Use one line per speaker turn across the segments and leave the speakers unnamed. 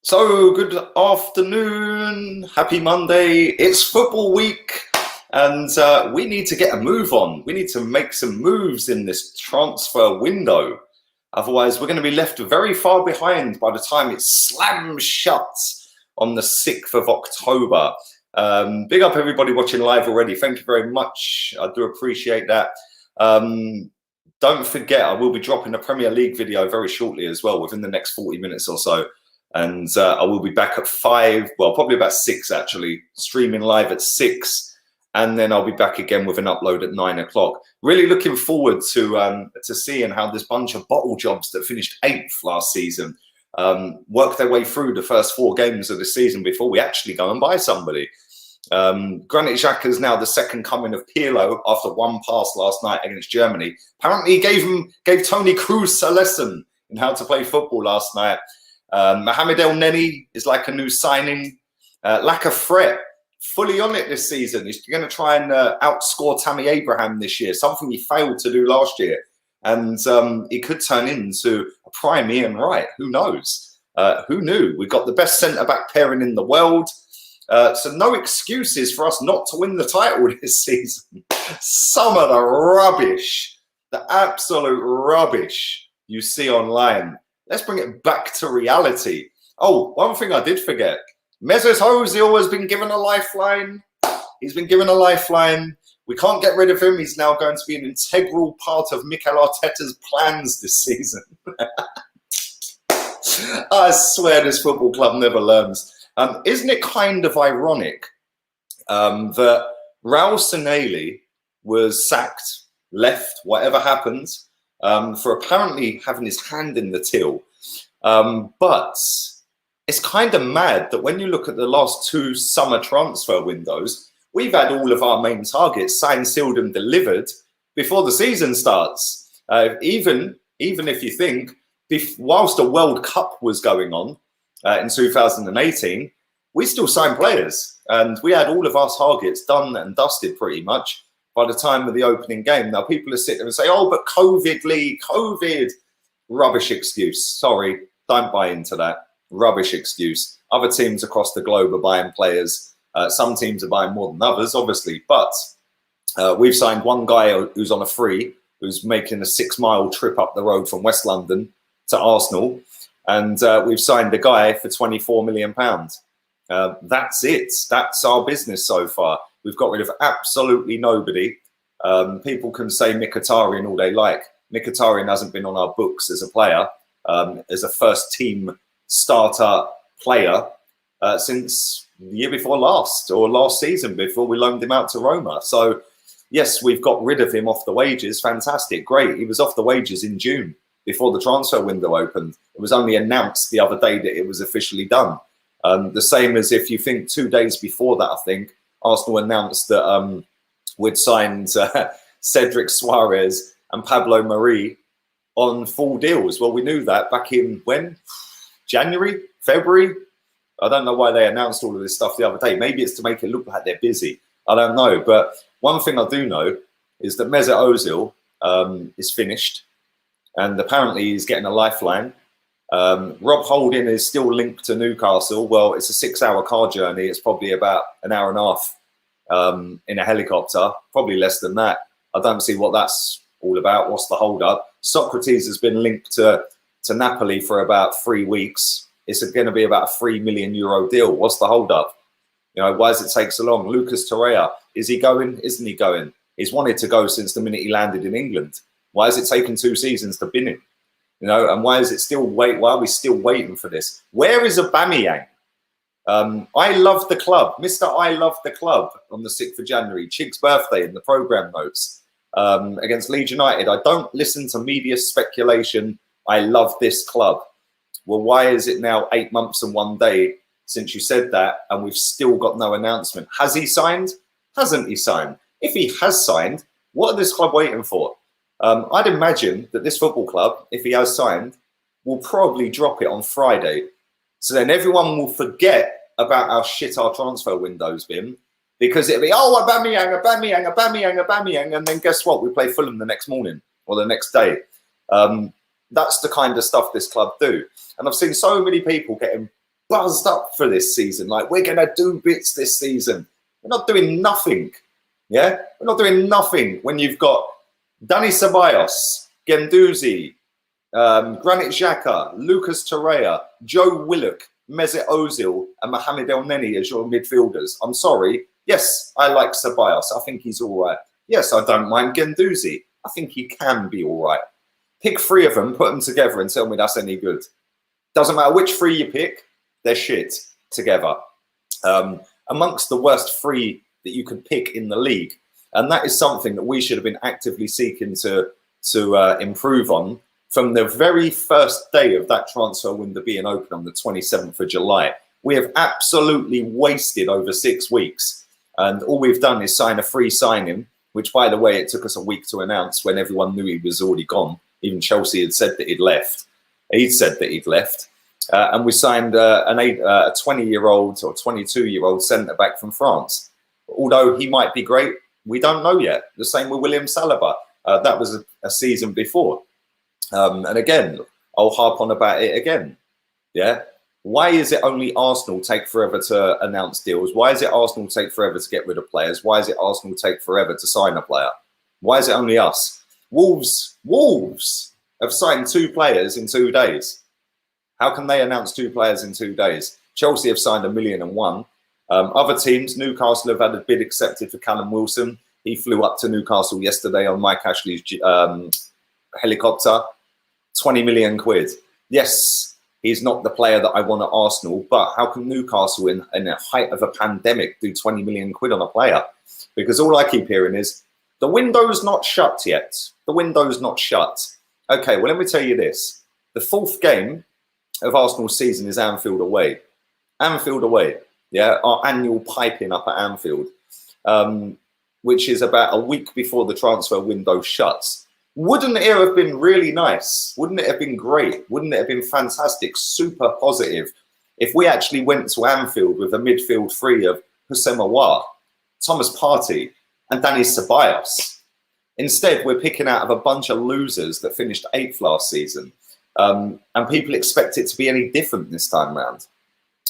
So, good afternoon, happy Monday. It's football week, and we need to get a move on. We need to make some moves in this transfer window. Otherwise, we're going to be left very far behind by the time it slams shut on the 6th of October. Big up everybody watching live already. Thank you very much. I do appreciate that. Don't forget, I will be dropping a Premier League video very shortly as well, within the next 40 minutes or so. And I will be back at 5, well, probably about 6 actually, streaming live at 6. And then I'll be back again with an upload at 9 o'clock. Really looking forward to seeing how this bunch of bottle jobs that finished 8th last season work their way through the first 4 games of the season before we actually go and buy somebody. Granit Xhaka is now the second coming of Pirlo after one pass last night against Germany. Apparently he gave Toni Kroos a lesson in how to play football last night. Mohamed El Neni is like a new signing. Lack of threat, fully on it this season. He's going to try and outscore Tammy Abraham this year, something he failed to do last year. And he could turn into a prime Ian Wright. Who knows? Who knew? We've got the best centre-back pairing in the world. So no excuses for us not to win the title this season. Some of the rubbish, the absolute rubbish you see online. Let's bring it back to reality. Oh, one thing I did forget. Mesut Ozil has been given a lifeline. He's been given a lifeline. We can't get rid of him. He's now going to be an integral part of Mikel Arteta's plans this season. I swear this football club never learns. Isn't it kind of ironic that Raul Sanllehi was sacked, left, whatever happened, for apparently having his hand in the till. But it's kind of mad that when you look at the last 2 summer transfer windows, we've had all of our main targets signed, sealed and delivered before the season starts. Even if you think, whilst the World Cup was going on in 2018, we still signed players. And we had all of our targets done and dusted pretty much by the time of the opening game. Now, people are sitting there and say, oh, but COVID, Lee, COVID. Rubbish excuse. Sorry, don't buy into that. Rubbish excuse. Other teams across the globe are buying players. Some teams are buying more than others, obviously. But we've signed one guy who's on a free, who's making a 6-mile trip up the road from West London to Arsenal. And we've signed a guy for £24 million. That's it. That's our business so far. We've got rid of absolutely nobody. People can say Mkhitaryan all they like. Mkhitaryan hasn't been on our books as a player, as a first team starter player since the year before last, or last season before we loaned him out to Roma. So yes, we've got rid of him off the wages. Fantastic. Great. He was off the wages in June before the transfer window opened. It was only announced the other day that it was officially done. The same as if you think 2 days before that, I think, Arsenal announced that we'd signed Cedric Suarez and Pablo Mari on full deals. Well, we knew that back in when? January? February? I don't know why they announced all of this stuff the other day. Maybe it's to make it look like they're busy. I don't know. But one thing I do know is that Mesut Ozil is finished. And apparently he's getting a lifeline. Rob Holding is still linked to Newcastle. Well, it's a 6-hour car journey. It's probably about an hour and a half in a helicopter, probably less than that. I don't see what that's all about. What's the hold up? Socrates has been linked to Napoli for about 3 weeks. It's going to be about a €3 million deal. What's the hold up? You know, why does it take so long? Lucas Torreira, is he going? Isn't he going? He's wanted to go since the minute he landed in England. Why has it taken 2 seasons to bin him? You know, and why is it still wait? Why are we still waiting for this? Where is Aubameyang? I love the club, Mr. I love the club on the 6th of January, Chig's birthday in the programme notes against Leeds United. I don't listen to media speculation. I love this club. Well, why is it now 8 months and 1 day since you said that, and we've still got no announcement? Has he signed? Hasn't he signed? If he has signed, what are this club waiting for? I'd imagine that this football club, if he has signed, will probably drop it on Friday. So then everyone will forget about how shit our transfer window's been, because it'll be, oh, Aubameyang, and then guess what? We play Fulham the next morning or the next day. That's the kind of stuff this club do. And I've seen so many people getting buzzed up for this season. Like, we're going to do bits this season. We're not doing nothing. Yeah, we're not doing nothing when you've got Dani Ceballos, Guendouzi, Granit Xhaka, Lucas Torreira, Joe Willock, Mesut Ozil, and Mohamed El Neni as your midfielders. I'm sorry. Yes, I like Ceballos. I think he's all right. Yes, I don't mind Guendouzi. I think he can be all right. Pick 3 of them, put them together, and tell me that's any good. Doesn't matter which 3 you pick, they're shit together. Amongst the worst 3 that you could pick in the league. And that is something that we should have been actively seeking to improve on from the very first day of that transfer window being open on the 27th of July. We have absolutely wasted over 6 weeks. And all we've done is sign a free signing, which, by the way, it took us a week to announce when everyone knew he was already gone. Even Chelsea had said that he'd left. He'd said that he'd left. And we signed a 20-year-old or 22-year-old centre-back from France. Although he might be great, we don't know yet. The same with William Saliba. That was a season before. And again, I'll harp on about it again. Yeah. Why is it only Arsenal take forever to announce deals? Why is it Arsenal take forever to get rid of players? Why is it Arsenal take forever to sign a player? Why is it only us? Wolves have signed 2 players in 2 days. How can they announce 2 players in 2 days? Chelsea have signed 1,000,001. Other teams, Newcastle have had a bid accepted for Callum Wilson. He flew up to Newcastle yesterday on Mike Ashley's helicopter. 20 million quid. Yes, he's not the player that I want at Arsenal, but how can Newcastle in the height of a pandemic do 20 million quid on a player? Because all I keep hearing is, the window's not shut yet. The window's not shut. Okay, well, let me tell you this. The 4th game of Arsenal's season is Anfield away. Anfield away. Yeah, our annual piping up at Anfield, which is about a week before the transfer window shuts. Wouldn't it have been really nice? Wouldn't it have been great? Wouldn't it have been fantastic, super positive, if we actually went to Anfield with a midfield 3 of Houssem Aouar, Thomas Partey, and Dani Ceballos? Instead, we're picking out of a bunch of losers that finished 8th last season, and people expect it to be any different this time round.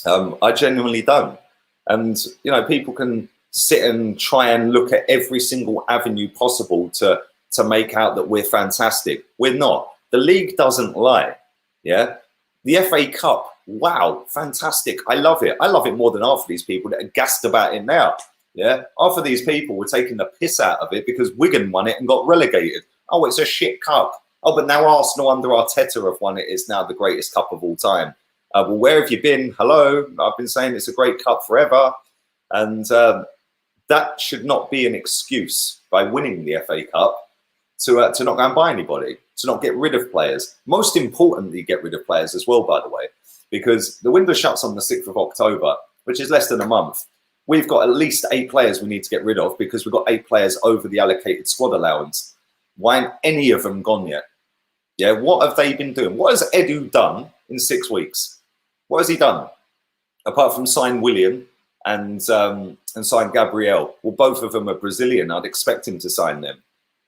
I genuinely don't. And, you know, people can sit and try and look at every single avenue possible to make out that we're fantastic. We're not. The league doesn't lie. Yeah. The FA Cup. Wow. Fantastic. I love it. I love it more than half of these people that are gassed about it now. Yeah. Half of these people were taking the piss out of it because Wigan won it and got relegated. Oh, it's a shit cup. Oh, but now Arsenal under Arteta have won it. It's now the greatest cup of all time. Well, where have you been? Hello. I've been saying it's a great cup forever. And that should not be an excuse by winning the FA Cup to not go and buy anybody, to not get rid of players. Most importantly, get rid of players as well, by the way, because the window shuts on the 6th of October, which is less than a month. We've got at least 8 players we need to get rid of because we've got 8 players over the allocated squad allowance. Why aren't any of them gone yet? Yeah, what have they been doing? What has Edu done in 6 weeks? What has he done? Apart from sign William and sign Gabriel. Well, both of them are Brazilian. I'd expect him to sign them.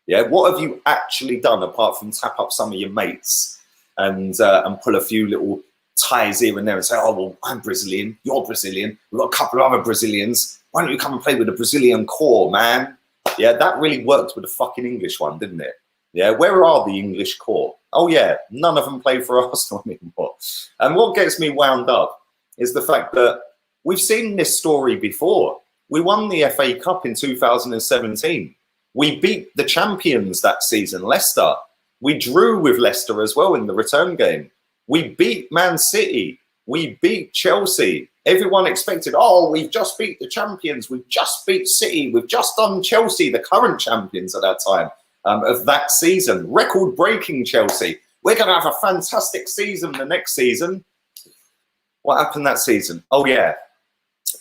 Yeah, what have you actually done apart from tap up some of your mates and pull a few little ties here and there and say, oh, well, I'm Brazilian, you're Brazilian, we've got a couple of other Brazilians. Why don't you come and play with the Brazilian core, man? Yeah, that really worked with the fucking English one, didn't it? Yeah, where are the English core? Oh, yeah, none of them play for Arsenal anymore. And what gets me wound up is the fact that we've seen this story before. We won the FA Cup in 2017. We beat the champions that season, Leicester. We drew with Leicester as well in the return game. We beat Man City. We beat Chelsea. Everyone expected, oh, we've just beat the champions. We've just beat City. We've just done Chelsea, the current champions at that time of that season. Record-breaking Chelsea. We're going to have a fantastic season the next season. What happened that season? Oh, yeah.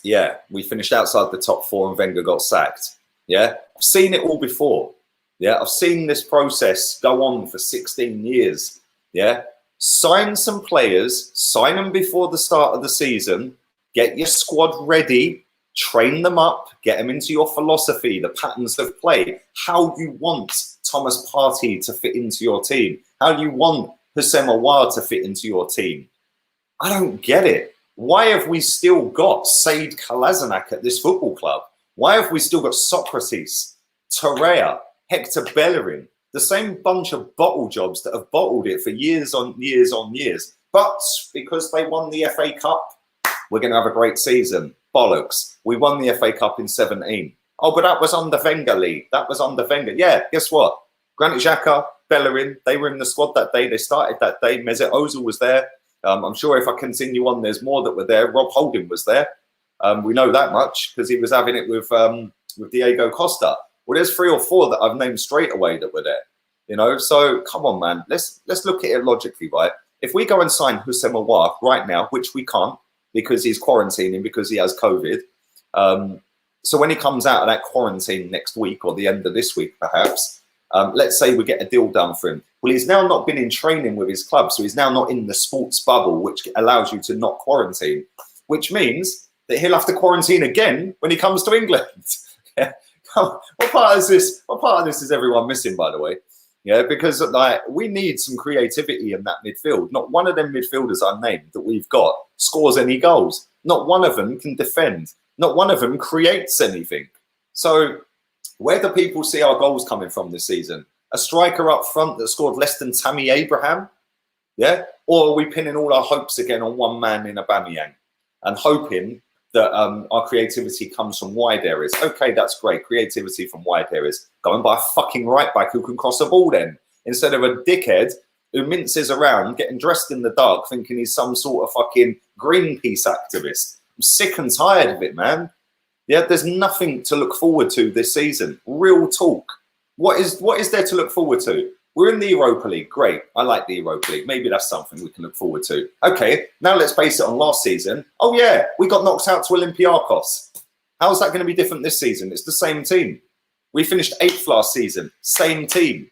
Yeah, we finished outside the top 4 and Wenger got sacked. Yeah, I've seen it all before. Yeah, I've seen this process go on for 16 years. Yeah, sign some players, sign them before the start of the season, get your squad ready, train them up, get them into your philosophy, the patterns of play, how you want Thomas Partey to fit into your team, how you want Houssem Aouar to fit into your team. I don't get it. Why have we still got Said Kolasinac at this football club? Why have we still got Socrates, Torreira, Hector Bellerin, the same bunch of bottle jobs that have bottled it for years on years on years? But because they won the FA Cup, we're going to have a great season. Bollocks. We won the FA Cup in 17. Oh, but that was under Wenger, Lee. That was under Wenger. Yeah, guess what? Granit Xhaka, Bellerin, they were in the squad that day. They started that day. Mesut Ozil was there. I'm sure if I continue on, there's more that were there. Rob Holding was there. We know that much because he was having it with Diego Costa. Well, there's 3 or 4 that I've named straight away that were there. You know, so come on, man. Let's look at it logically, right? If we go and sign Houssem Aouar right now, which we can't because he's quarantining because he has COVID. So when he comes out of that quarantine next week or the end of this week, perhaps, let's say we get a deal done for him. Well, he's now not been in training with his club, so he's now not in the sports bubble, which allows you to not quarantine, which means that he'll have to quarantine again when he comes to England. Yeah. What part of this is everyone missing, by the way? Yeah, because like we need some creativity in that midfield. Not one of them midfielders I named that we've got scores any goals. Not one of them can defend. Not one of them creates anything. So where do people see our goals coming from this season? A striker up front that scored less than Tammy Abraham? Yeah? Or are we pinning all our hopes again on one man in Aubameyang and hoping that our creativity comes from wide areas? Okay, that's great. Creativity from wide areas. Go and buy a fucking right back who can cross a ball then, instead of a dickhead who minces around, getting dressed in the dark, thinking he's some sort of fucking Greenpeace activist. I'm sick and tired of it, man. Yeah, there's nothing to look forward to this season. Real talk. What is there to look forward to? We're in the Europa League. Great. I like the Europa League. Maybe that's something we can look forward to. Okay, now let's base it on last season. Oh, yeah, we got knocked out to Olympiacos. How's that going to be different this season? It's the same team. We finished 8th last season. Same team.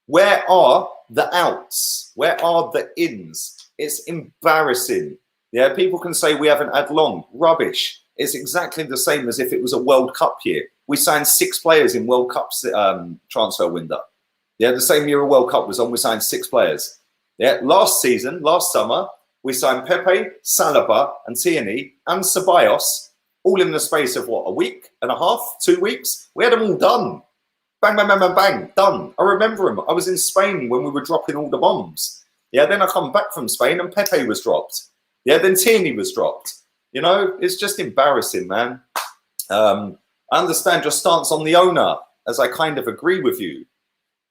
Where are the outs? Where are the ins? It's embarrassing. Yeah, people can say we haven't had long. Rubbish. It's exactly the same as if it was a World Cup year. We signed 6 players in World Cup transfer window. Yeah, the same year a World Cup was on, we signed 6 players. Yeah, last season, last summer, we signed Pepe, Saliba, and Tierney, and Ceballos, all in the space of, what, a week and a half, 2 weeks? We had them all done. Bang, bang, bang, bang, bang, done. I remember them. I was in Spain when we were dropping all the bombs. Yeah, then I come back from Spain and Pepe was dropped. Yeah, then Tierney was dropped. You know, it's just embarrassing, man. I understand your stance on the owner, as I kind of agree with you.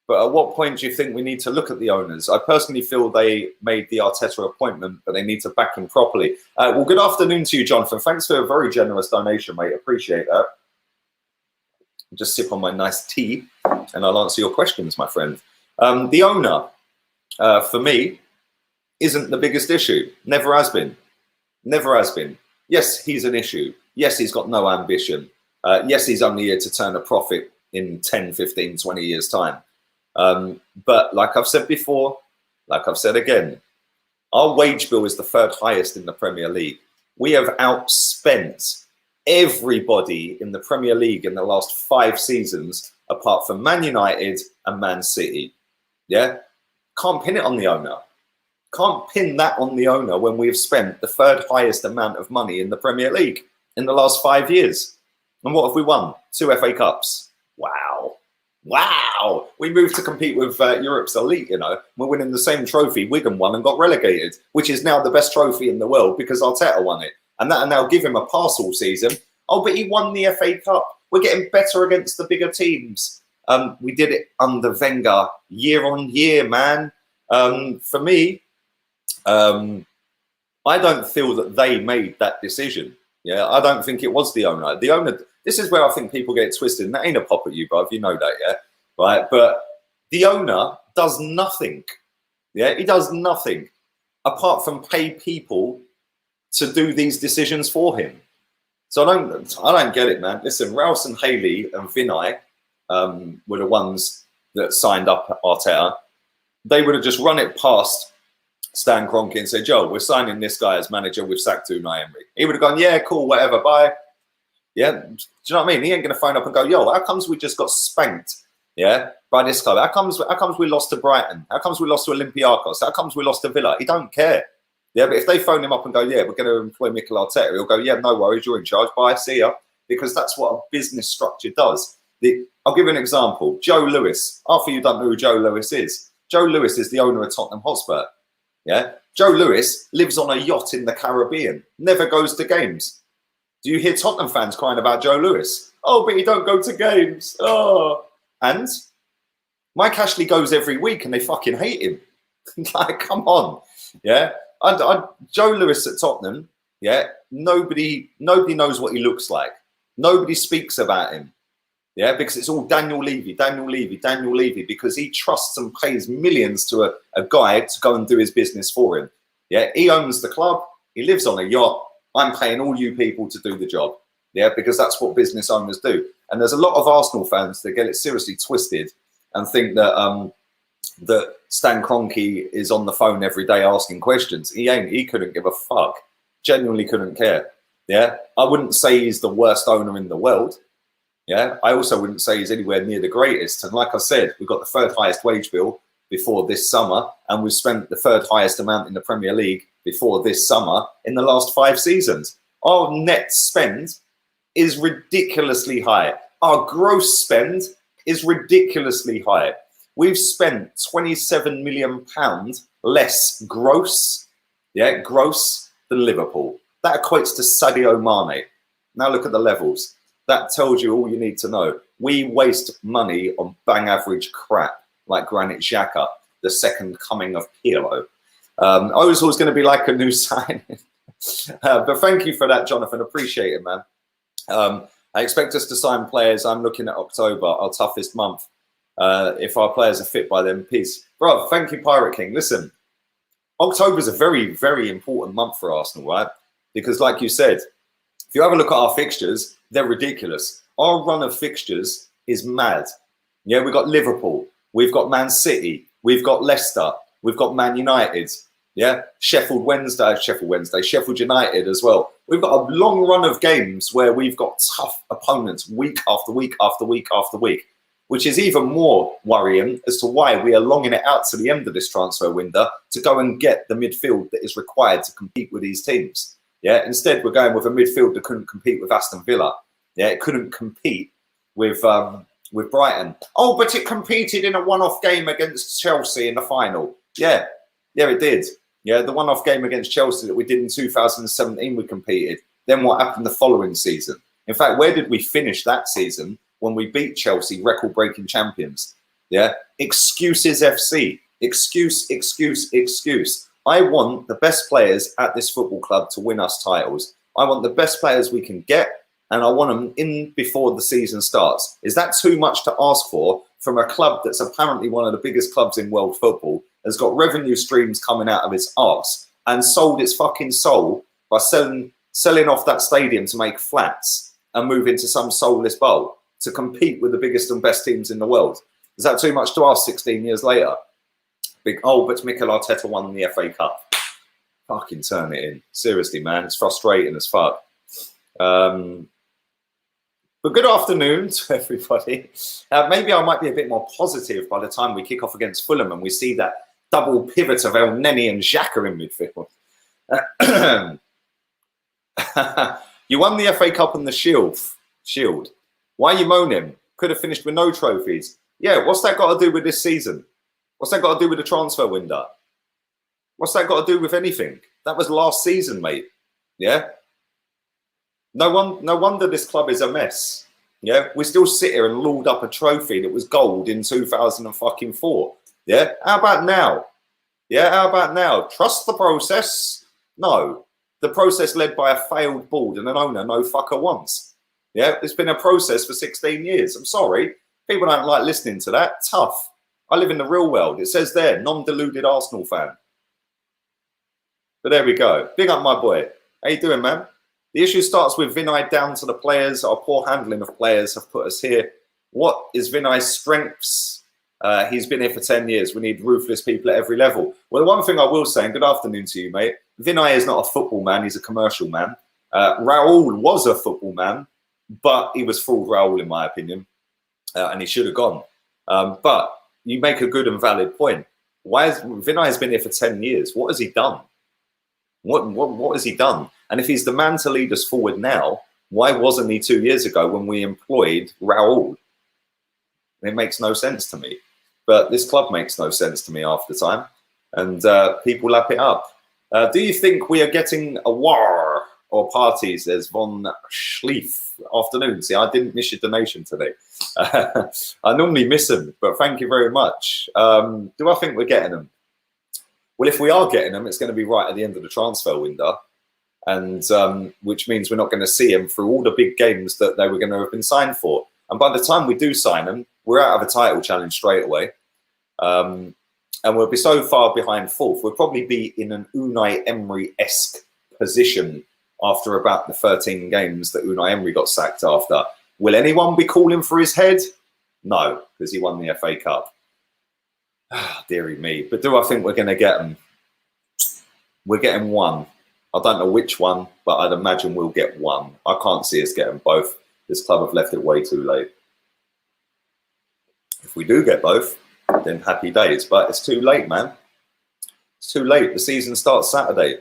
But at what point do you think we need to look at the owners? I personally feel they made the Arteta appointment, but they need to back him properly. Well, good afternoon to you, Jonathan. Thanks for a very generous donation, mate. Appreciate that. I'll just sip on my nice tea, and I'll answer your questions, my friend. The owner, for me, isn't the biggest issue. Never has been. Never has been. Yes, he's an issue. Yes, he's got no ambition. Yes, he's only here to turn a profit in 10, 15, 20 years' time. But like I've said before, like I've said again, our wage bill is the 3rd highest in the Premier League. We have outspent everybody in the Premier League in the last 5 seasons, apart from Man United and Man City. Yeah? Can't pin it on the owner. Can't pin that on the owner when we've spent the 3rd highest amount of money in the Premier League in the last 5 years. And what have we won? 2 FA Cups. Wow. Wow. We moved to compete with Europe's elite, you know. We're winning the same trophy Wigan won and got relegated, which is now the best trophy in the world because Arteta won it. And that'll now give him a pass all season. Oh, but he won the FA Cup. We're getting better against the bigger teams. We did it under Wenger year on year, man. For me, I don't feel that they made that decision. Yeah, I don't think it was the owner. The owner, this is where I think people get twisted. And that ain't a pop at you, bruv. You know that, yeah? Right? But the owner does nothing. Yeah, he does nothing apart from pay people to do these decisions for him. So I don't get it, man. Listen, Rouse and Haley and Vinay were the ones that signed up Arteta. They would have just run it past Stan Kroenke and said, "Joe, we're signing this guy as manager. We've sacked Unai Emery." He would have gone, "Yeah, cool, whatever, bye." Yeah, do you know what I mean? He ain't going to phone up and go, "Yo, how comes we just got spanked? Yeah, by this club. How comes we lost to Brighton? How comes we lost to Olympiacos? How comes we lost to Villa?" He don't care. Yeah, but if they phone him up and go, yeah, we're going to employ Mikel Arteta, he'll go, yeah, no worries, you're in charge. Bye, see ya. Because that's what a business structure does. I'll give you an example. Joe Lewis. Half of you don't know who Joe Lewis is. Joe Lewis is the owner of Tottenham Hotspur. Yeah, Joe Lewis lives on a yacht in the Caribbean, never goes to games. Do you hear Tottenham fans crying about Joe Lewis? Oh, but he don't go to games. Oh, and Mike Ashley goes every week and they fucking hate him. Like, come on. Yeah. Joe Lewis at Tottenham, yeah, nobody knows what he looks like. Nobody speaks about him. Yeah, because it's all Daniel Levy, because he trusts and pays millions to a guy to go and do his business for him. Yeah, he owns the club. He lives on a yacht. I'm paying all you people to do the job. Yeah, because that's what business owners do. And there's a lot of Arsenal fans that get it seriously twisted and think that that Stan Kroenke is on the phone every day asking questions. He ain't. He couldn't give a fuck. Genuinely couldn't care. Yeah, I wouldn't say he's the worst owner in the world. Yeah, I also wouldn't say he's anywhere near the greatest. And like I said, we've got the third highest wage bill before this summer, and we've spent the third highest amount in the Premier League before this summer in the last 5 seasons. Our net spend is ridiculously high. Our gross spend is ridiculously high. We've spent £27 million less gross, yeah, gross than Liverpool. That equates to Sadio Mane. Now look at the levels. That tells you all you need to know. We waste money on bang average crap like Granit Xhaka, the second coming of Pirlo. I was always going to be like a new signing. But thank you for that, Jonathan. Appreciate it, man. I expect us to sign players. I'm looking at October, our toughest month. If our players are fit by then, peace. Bro, thank you, Pirate King. Listen, October is a very, very important month for Arsenal, right? Because like you said, if you have a look at our fixtures, they're ridiculous. Our run of fixtures is mad. Yeah, we've got Liverpool, we've got Man City, we've got Leicester, we've got Man United, yeah, Sheffield United as well. We've got a long run of games where we've got tough opponents week after week after week after week, which is even more worrying as to why we are longing it out to the end of this transfer window to go and get the midfield that is required to compete with these teams. Yeah, instead we're going with a midfield that couldn't compete with Aston Villa. Yeah, it couldn't compete with Brighton. Oh, but it competed in a one-off game against Chelsea in the final. Yeah, it did. Yeah, the one-off game against Chelsea that we did in 2017, we competed. Then what happened the following season? In fact, where did we finish that season when we beat Chelsea, record-breaking champions? Yeah, excuses FC. Excuse. I want the best players at this football club to win us titles. I want the best players we can get, and I want them in before the season starts. Is that too much to ask for from a club that's apparently one of the biggest clubs in world football, has got revenue streams coming out of its arse, and sold its fucking soul by selling off that stadium to make flats and move into some soulless bowl to compete with the biggest and best teams in the world? Is that too much to ask 16 years later? But Mikel Arteta won the FA Cup. Fucking turn it in. Seriously, man. It's frustrating as fuck. But good afternoon to everybody. Maybe I might be a bit more positive by the time we kick off against Fulham and we see that double pivot of El Neni and Xhaka in midfield. You won the FA Cup and the Shield. Why are you moaning? Could have finished with no trophies. Yeah, what's that got to do with this season? What's that got to do with the transfer window? What's that got to do with anything? That was last season, mate. Yeah. No wonder this club is a mess. Yeah. We still sit here and lord up a trophy that was gold in 2004. Yeah. How about now? Yeah. How about now? Trust the process? No. The process led by a failed board and an owner no fucker wants. Yeah. It's been a process for 16 years. I'm sorry. People don't like listening to that. Tough. I live in the real world. It says there, non-deluded Arsenal fan. But there we go. Big up my boy. How you doing, man? The issue starts with Vinay down to the players. Our poor handling of players have put us here. What is Vinay's strengths? He's been here for 10 years. We need ruthless people at every level. Well, the one thing I will say, and good afternoon to you, mate. Vinay is not a football man. He's a commercial man. Raul was a football man, but he was fooled, Raul, in my opinion. And he should have gone. But you make a good and valid point. Vinay has been here for 10 years. What has he done? What has he done? And if he's the man to lead us forward now, why wasn't he 2 years ago when we employed Raul? It makes no sense to me. But this club makes no sense to me half the time. And people lap it up. Do you think we are getting a war or parties? There's Von Schlief. Afternoon. See, I didn't miss your donation today. I normally miss them, but thank you very much. Do I think we're getting them? Well, if we are getting them, it's going to be right at the end of the transfer window. And which means we're not going to see them through all the big games that they were going to have been signed for. And by the time we do sign them, we're out of a title challenge straight away. And we'll be so far behind fourth. We'll probably be in an Unai Emery-esque position after about the 13 games that Unai Emery got sacked after. Will anyone be calling for his head? No, because he won the FA Cup. Dearie me. But do I think we're going to get them? We're getting one. I don't know which one, but I'd imagine we'll get one. I can't see us getting both. This club have left it way too late. If we do get both, then happy days. But it's too late, man. It's too late. The season starts Saturday.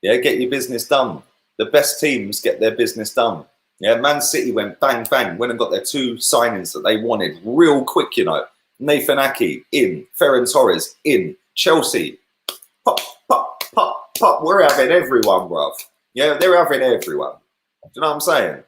Yeah, get your business done. The best teams get their business done. Yeah, Man City went bang, bang, went and got their 2 signings that they wanted real quick, you know. Nathan Ake, in. Ferran Torres, in. Chelsea, pop, pop, pop, pop. We're having everyone, bruv. Yeah, they're having everyone. Do you know what I'm saying?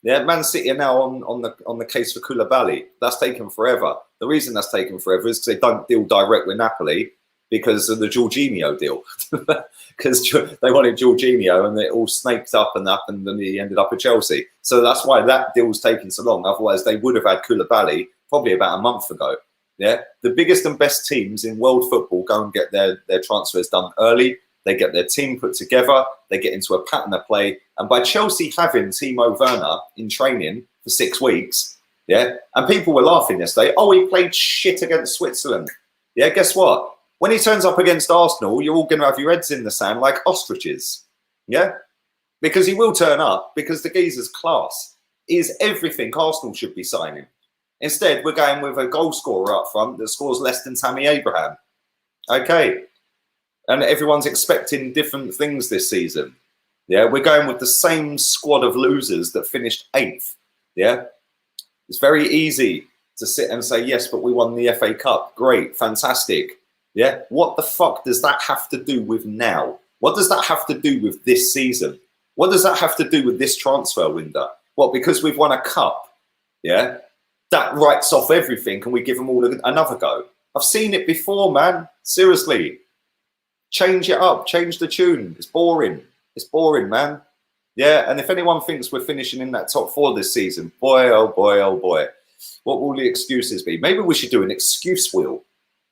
Yeah, Man City are now on the case for Koulibaly. That's taken forever. The reason that's taken forever is because they don't deal direct with Napoli because of the Jorginho deal. Because they wanted Jorginho and it all snaked up, and then he ended up at Chelsea. So that's why that deal's taking so long. Otherwise, they would have had Koulibaly probably about a month ago. Yeah, the biggest and best teams in world football go and get their transfers done early. They get their team put together. They get into a pattern of play. And by Chelsea having Timo Werner in training for 6 weeks, yeah, and people were laughing yesterday, oh, he played shit against Switzerland. Yeah, guess what? When he turns up against Arsenal, you're all going to have your heads in the sand like ostriches. Yeah? Because he will turn up because the geezer's class is everything Arsenal should be signing. Instead, we're going with a goal scorer up front that scores less than Tammy Abraham. Okay. And everyone's expecting different things this season. Yeah, we're going with the same squad of losers that finished 8th. Yeah. It's very easy to sit and say, yes, but we won the FA Cup. Great, fantastic. Yeah, what the fuck does that have to do with now? What does that have to do with this season? What does that have to do with this transfer window? What, because we've won a cup, yeah, that writes off everything and we give them all another go? I've seen it before, man. Seriously. Change it up. Change the tune. It's boring. It's boring, man. Yeah, and if anyone thinks we're finishing in that top 4 this season, boy, oh boy, oh boy, what will the excuses be? Maybe we should do an excuse wheel.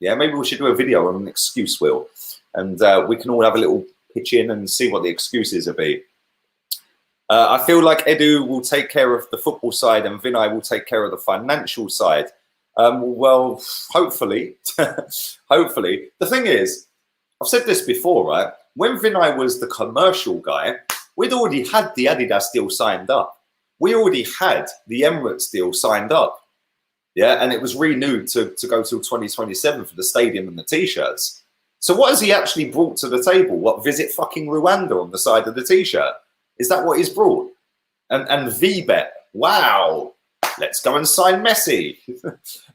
Yeah, maybe we should do a video on an excuse wheel, and we can all have a little pitch in and see what the excuses will be. I feel like Edu will take care of the football side and Vinay will take care of the financial side. Well, hopefully, hopefully. The thing is, I've said this before, right? When Vinay was the commercial guy, we'd already had the Adidas deal signed up. We already had the Emirates deal signed up. Yeah, and it was renewed to go till 2027 for the stadium and the T-shirts. So what has he actually brought to the table? What, visit fucking Rwanda on the side of the T-shirt? Is that what he's brought? And VBet, wow, let's go and sign Messi.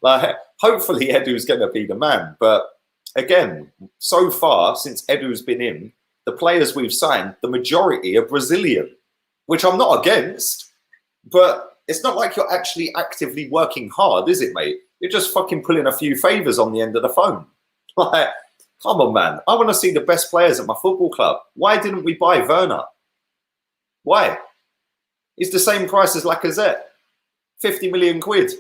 Like, hopefully Edu's going to be the man. But again, so far, since Edu's been in, the players we've signed, the majority are Brazilian, which I'm not against, but it's not like you're actually actively working hard, is it, mate? You're just fucking pulling a few favours on the end of the phone. Like, come on, man. I want to see the best players at my football club. Why didn't we buy Werner? Why? He's the same price as Lacazette. 50 million quid.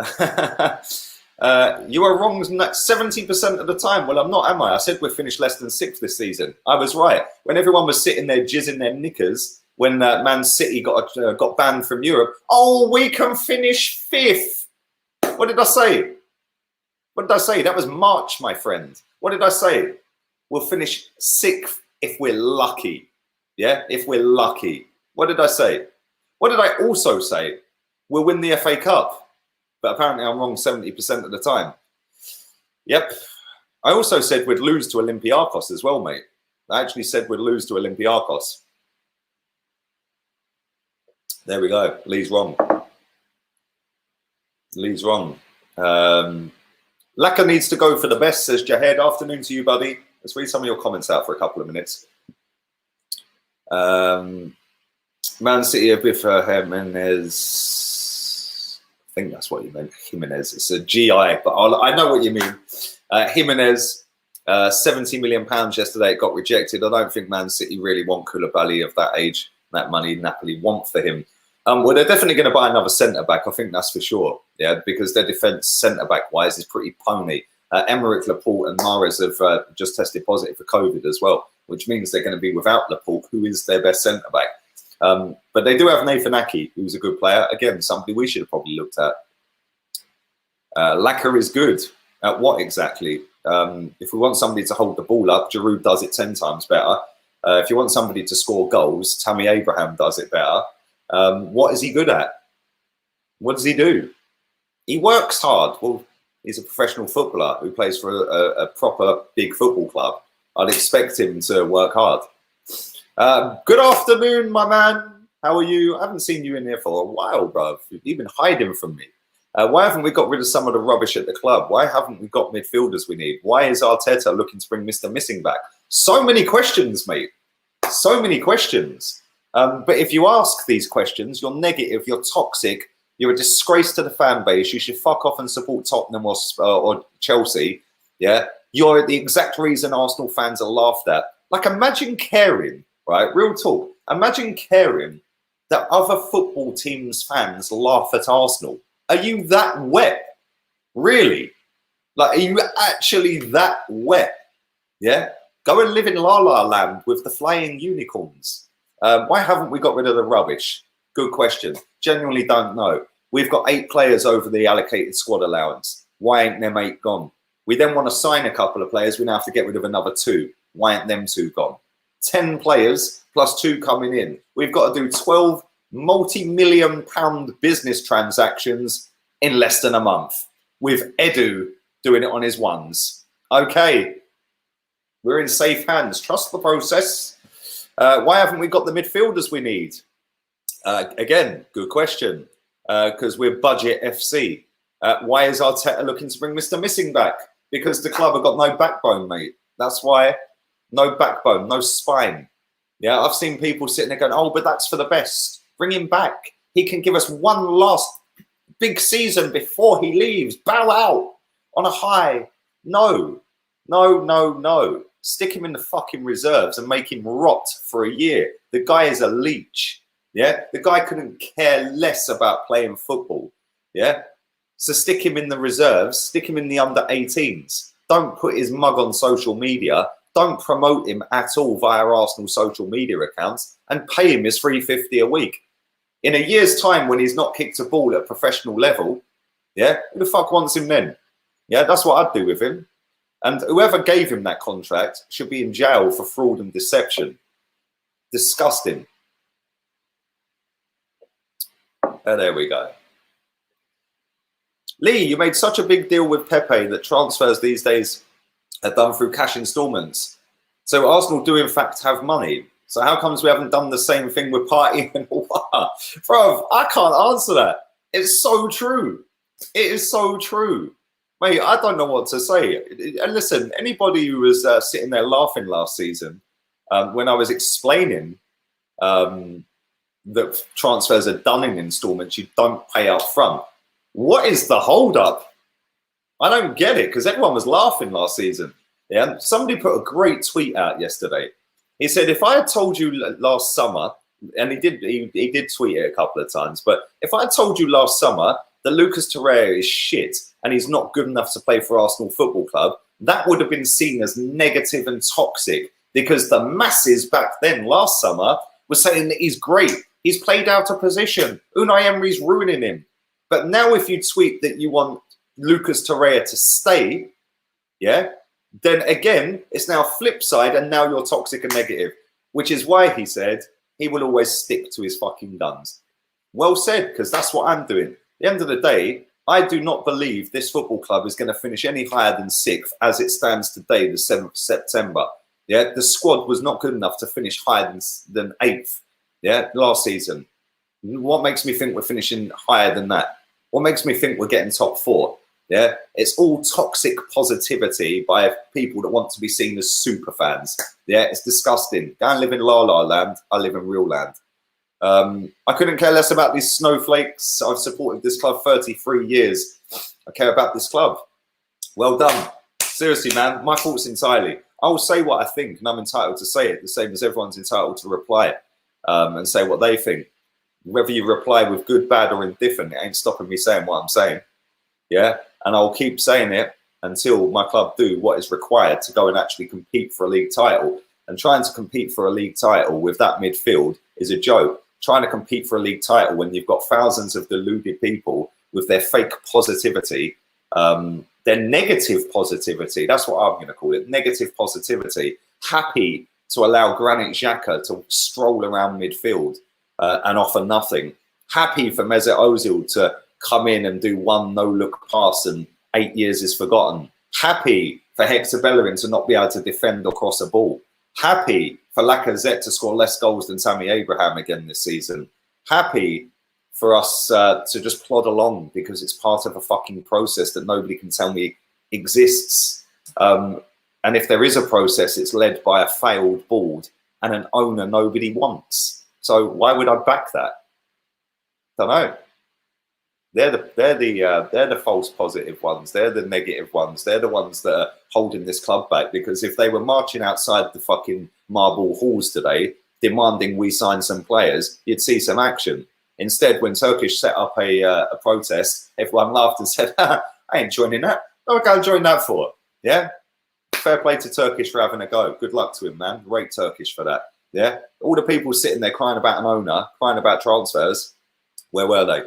You are wrong 70% of the time. Well, I'm not, am I? I said we're finished less than 6th this season. I was right. When everyone was sitting there jizzing their knickers, when Man City got banned from Europe, oh, we can finish 5th. What did I say? What did I say? That was March, my friend. What did I say? We'll finish 6th if we're lucky. Yeah, if we're lucky. What did I say? What did I also say? We'll win the FA Cup. But apparently I'm wrong 70% of the time. Yep. I also said we'd lose to Olympiacos as well, mate. I actually said we'd lose to Olympiacos. There we go. Lee's wrong. Lee's wrong. Laka needs to go for the best, says Jahed. Afternoon to you, buddy. Let's read some of your comments out for a couple of minutes. Man City a bit for Jimenez. I think that's what you meant. Jimenez. It's a GI, but I know what you mean. Jimenez, £70 million yesterday. It got rejected. I don't think Man City really want Koulibaly of that age, that money Napoli want for him. Well, they're definitely going to buy another centre-back. I think that's for sure. Yeah, because their defence centre-back-wise is pretty pony. Emerick Laporte and Mahrez have just tested positive for COVID as well, which means they're going to be without Laporte, who is their best centre-back. But they do have Nathan Ake, who's a good player. Again, somebody we should have probably looked at. Laka is good. At what exactly? If we want somebody to hold the ball up, Giroud does it 10 times better. If you want somebody to score goals, Tammy Abraham does it better. What is he good at? What does he do? He works hard. Well, he's a professional footballer who plays for a proper big football club. I'd expect him to work hard. Good afternoon, my man. How are you? I haven't seen you in here for a while, bruv. You've been hiding from me. Why haven't we got rid of some of the rubbish at the club? Why haven't we got midfielders we need? Why is Arteta looking to bring Mr. Missing back? So many questions, mate. So many questions. But if you ask these questions, you're negative, you're toxic, you're a disgrace to the fan base. You should fuck off and support Tottenham or Chelsea. Yeah, you're the exact reason Arsenal fans are laughed at. Like, imagine caring, right? Real talk. Imagine caring that other football teams' fans laugh at Arsenal. Are you that wet? Really? Like, are you actually that wet? Yeah? Go and live in La La Land with the flying unicorns. Why haven't we got rid of the rubbish? Good question. Genuinely don't know. We've got 8 players over the allocated squad allowance. Why ain't them 8 gone? We then want to sign a couple of players. We now have to get rid of another 2. Why ain't them 2 gone? 10 players plus 2 coming in. We've got to do 12 multi-million-pound business transactions in less than a month, with Edu doing it on his ones. Okay, we're in safe hands. Trust the process. Why haven't we got the midfielders we need? Again, good question. Because we're budget FC. Why is Arteta looking to bring Mr. Missing back? Because the club have got no backbone, mate. That's why. No backbone, no spine. Yeah, I've seen people sitting there going, oh, but that's for the best. Bring him back. He can give us one last big season before he leaves. Bow out on a high. No, no, no, no. Stick him in the fucking reserves and make him rot for a year. The guy is a leech. Yeah, the guy couldn't care less about playing football. Yeah, so stick him in the reserves. Stick him in the under 18s. Don't put his mug on social media. Don't promote him at all via Arsenal social media accounts, and pay him his $350 a week. In a year's time, when he's not kicked a ball at a professional level, yeah, who the fuck wants him then? Yeah, that's what I'd do with him. And whoever gave him that contract should be in jail for fraud and deception. Disgusting. There we go. Lee, you made such a big deal with Pepe that transfers these days are done through cash installments. So Arsenal do in fact have money. So how comes we haven't done the same thing with Partey and Aouar? Bro, I can't answer that. It's so true. It is so true. Mate, I don't know what to say. And listen, anybody who was sitting there laughing last season when I was explaining that transfers are done in installments, you don't pay up front. What is the hold up? I don't get it, because everyone was laughing last season. Yeah, somebody put a great tweet out yesterday. He said, if I had told you last summer, and he did tweet it a couple of times, but if I had told you last summer that Lucas Torreira is shit and he's not good enough to play for Arsenal Football Club, that would have been seen as negative and toxic, because the masses back then last summer were saying that he's great. He's played out of position. Unai Emery's ruining him. But now if you tweet that you want Lucas Torreira to stay, yeah, then again, it's now flip side, and now you're toxic and negative, which is why he said he will always stick to his fucking guns. Well said, because that's what I'm doing. At the end of the day, I do not believe this football club is going to finish any higher than 6th as it stands today, the 7th of September. Yeah, the squad was not good enough to finish higher than 8th. Yeah, last season. What makes me think we're finishing higher than that? What makes me think we're getting top 4? Yeah, it's all toxic positivity by people that want to be seen as super fans. Yeah, it's disgusting. Go and live in La La Land. I live in real land. I couldn't care less about these snowflakes. I've supported this club 33 years. I care about this club. Well done. Seriously, man, my thoughts entirely. I will say what I think, and I'm entitled to say it, the same as everyone's entitled to reply and say what they think. Whether you reply with good, bad, or indifferent, it ain't stopping me saying what I'm saying. Yeah, and I'll keep saying it until my club do what is required to go and actually compete for a league title. And trying to compete for a league title with that midfield is a joke. Trying to compete for a league title when you've got thousands of deluded people with their fake positivity, their negative positivity, that's what I'm going to call it, negative positivity, happy to allow Granit Xhaka to stroll around midfield and offer nothing. Happy for Mesut Ozil to come in and do one no-look pass and 8 years is forgotten. Happy for Hector Bellerin to not be able to defend or cross a ball. Happy for Lacazette to score less goals than Tammy Abraham again this season. Happy for us to just plod along because it's part of a fucking process that nobody can tell me exists. And if there is a process, it's led by a failed board and an owner nobody wants. So why would I back that? Don't know. They're the false positive ones. They're the negative ones. They're the ones that are holding this club back. Because if they were marching outside the fucking marble halls today, demanding we sign some players, you'd see some action. Instead, when Turkish set up a protest, everyone laughed and said, I ain't joining that. What am I going to join that for? Yeah? Fair play to Turkish for having a go. Good luck to him, man. Great Turkish for that. Yeah? All the people sitting there crying about an owner, crying about transfers, where were they?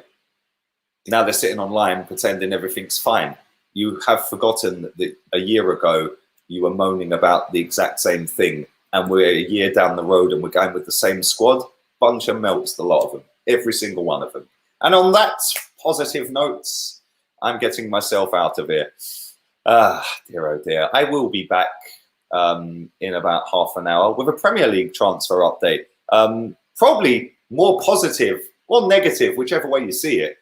Now they're sitting online pretending everything's fine. You have forgotten that a year ago you were moaning about the exact same thing, and we're a year down the road and we're going with the same squad. Bunch of melts, the lot of them. Every single one of them. And on that positive notes, I'm getting myself out of here. Dear oh dear. I will be back in about half an hour with a Premier League transfer update. Probably more positive or negative, whichever way you see it,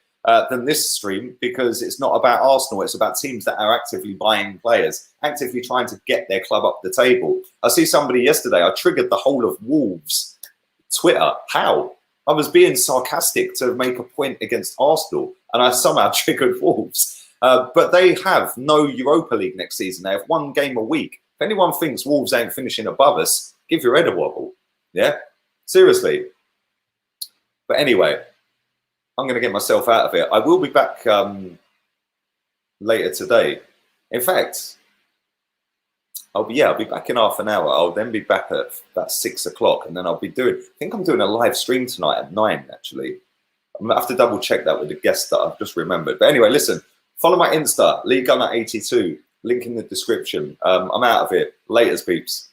than this stream, because it's not about Arsenal. It's about teams that are actively buying players, actively trying to get their club up the table. I see somebody yesterday, I triggered the whole of Wolves Twitter. How? I was being sarcastic to make a point against Arsenal, and I somehow triggered Wolves. But they have no Europa League next season. They have one game a week. If anyone thinks Wolves ain't finishing above us, give your head a wobble. Yeah? Seriously. But anyway, I'm going to get myself out of it. I will be back later today. In fact, I'll be back in half an hour. I'll then be back at about 6 o'clock, and then I'll be I think I'm doing a live stream tonight at 9, actually. I'm going to have to double check that with the guest that I've just remembered. But anyway, listen, follow my Insta, LeeGunner82, link in the description. I'm out of it. Laters, peeps.